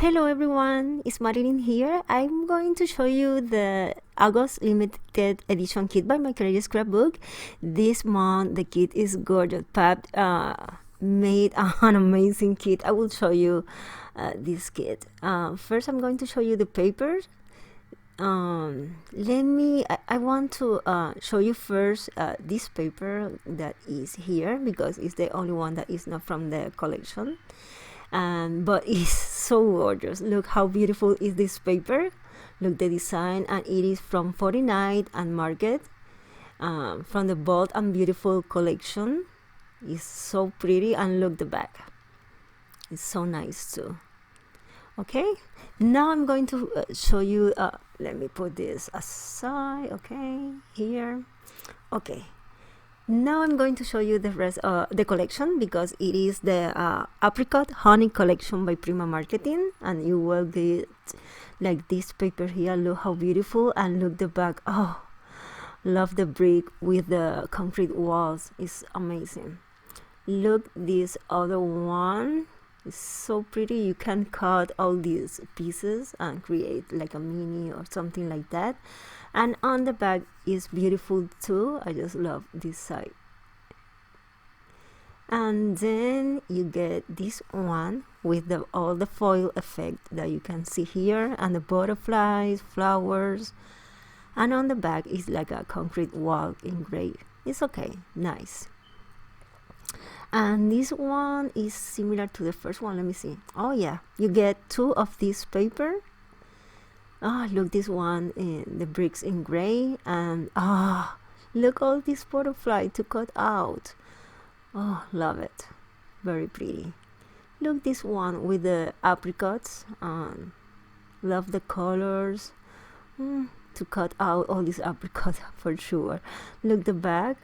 Hello everyone, it's Marilyn here. I'm going to show you the August limited edition kit by My Creative Scrapbook. This month the kit is gorgeous. Pap made an amazing kit. I will show you this kit. First I'm going to show you the papers. I want to show you first this paper that is here because it's the only one that is not from the collection. But it's so gorgeous. Look how beautiful is this paper. Look the design, and it is from 49 and Market, from the Bold and Beautiful collection. It's so pretty, and look the back. It's so nice too. Okay, now I'm going to show you. Let me put this aside. Okay, here. Okay. Now I'm going to show you the rest of the collection because it is the Apricot Honey collection by Prima Marketing, and you will get like this paper here. Look how beautiful, and look the back. Oh, love the brick with the concrete walls. It's amazing. Look this other one. It's so pretty. You can cut all these pieces and create like a mini or something like that. And on the back is beautiful too. I just love this side. And then you get this one with all the foil effect that you can see here, and the butterflies, flowers, and on the back is like a concrete wall engraved. It's okay, nice. And this one is similar to the first one. Let me see. Oh yeah, you get two of this paper. Oh, look, this one, the bricks in gray, and look all this butterfly to cut out. Oh, love it. Very pretty. Look this one with the apricots. Love the colors. To cut out all these apricots for sure. Look the back.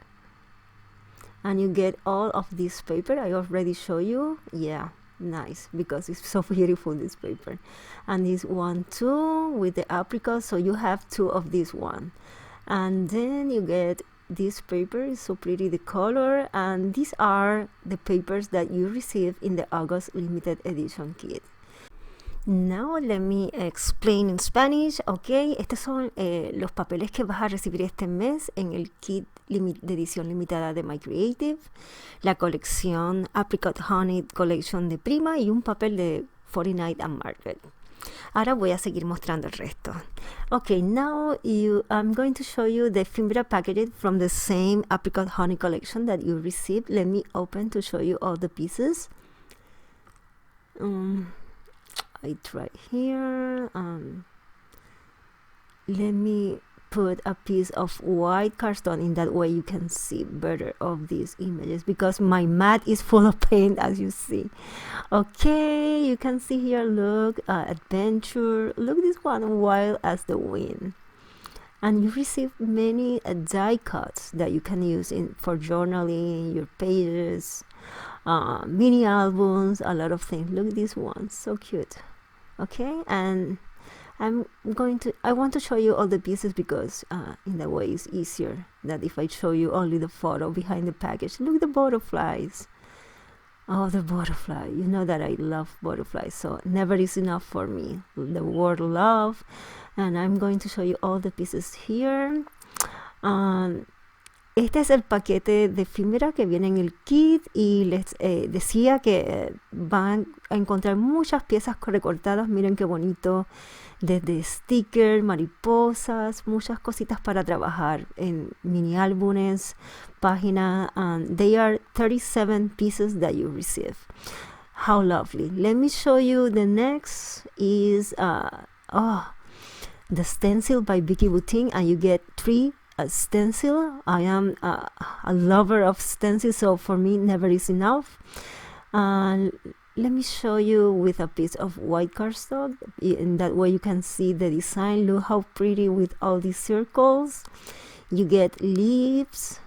And you get all of this paper. I already show you. Yeah. Nice, because it's so beautiful, this paper. And this one too with the apricot, so you have two of this one. And then you get this paper. It's so pretty, the color. And these are the papers that you receive in the August limited edition kit. Now let me explain in Spanish. Ok, estos son los papeles que vas a recibir este mes en el kit de edición limitada de My Creative, la colección Apricot Honey Collection de Prima y un papel de 49 and Market. Ahora voy a seguir mostrando el resto. Okay, now I'm going to show you the Fimbra packaging from the same Apricot Honey collection that you received. Let me open to show you all the pieces. I try here. Let me put a piece of white cardstock, in that way you can see better of these images because my mat is full of paint, as you see. Okay, you can see here, look, adventure. Look this one, wild as the wind. And you receive many die cuts that you can use for journaling, your pages, mini albums, a lot of things. Look this one, so cute. Okay, and I want to show you all the pieces because in that way it's easier than if I show you only the photo behind the package. Look, the butterflies. Oh, the butterfly. You know that I love butterflies, so never is enough for me. The word love. And I'm going to show you all the pieces here. Este es el paquete de Fimbra que viene en el kit, y les decía que van a encontrar muchas piezas recortadas. Miren qué bonito, desde stickers, mariposas, muchas cositas para trabajar en mini álbumes, páginas. They are 37 pieces that you receive. How lovely. Let me show you the next is the Stencil by Becky, and you get 3 stencil. I am a lover of stencil, so for me never is enough. Let me show you with a piece of white cardstock. In that way you can see the design. Look how pretty with all these circles. You get leaves,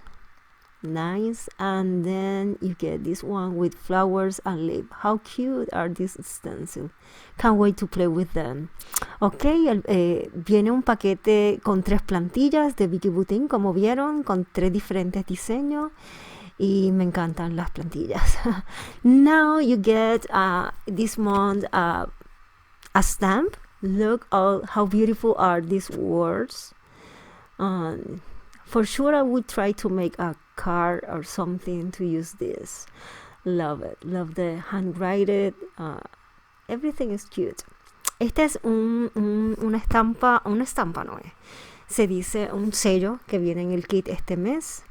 nice, and then you get this one with flowers and leaf. How cute are these stencils. Can't wait to play with them. Ok, viene un paquete con 3 plantillas de Becky Boutin, como vieron, con 3 diferentes diseños, y me encantan las plantillas. Now you get this month a stamp. Look how beautiful are these words. For sure I would try to make a card or something to use this. Love it. Love the handwriting. Everything is cute. Esta es una estampa no es. Se dice un sello que viene en el kit este mes.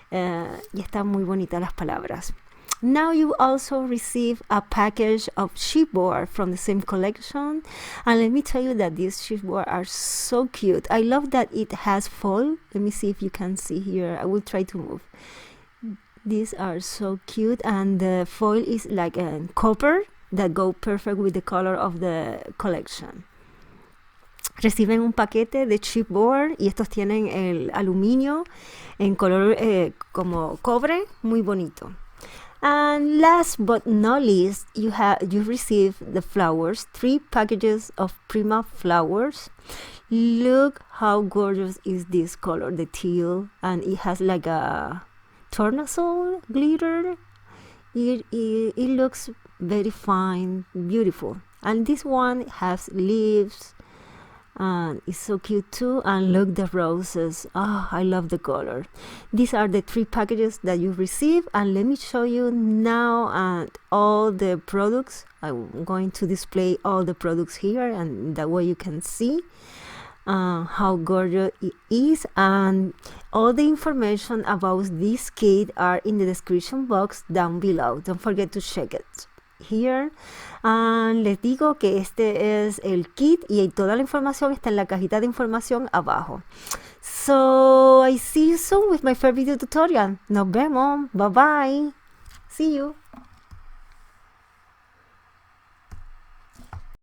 Y están muy bonitas las palabras. Now you also receive a package of chipboard from the same collection, and let me tell you that these chipboard are so cute. I love that it has foil. Let me see if you can see here. I will try to move. These are so cute, and the foil is like a copper that go perfect with the color of the collection. Reciben un paquete de chipboard y estos tienen el aluminio en color como cobre, muy bonito. And last but not least, you receive the flowers, 3 packages of Prima flowers. Look how gorgeous is this color, the teal, and it has like a tornasol glitter. It looks very fine, beautiful. And this one has leaves, and it's so cute too. And look, the roses. Oh, I love the color. These are the 3 packages that you receive, and let me show you now all the products. I'm going to display all the products here, and that way you can see how gorgeous it is. And all the information about this kit are in the description box down below. Don't forget to check it here. Les digo que este es el kit y toda la información está en la cajita de información abajo. So I see you soon with my first video tutorial. Nos vemos. Bye bye. See you.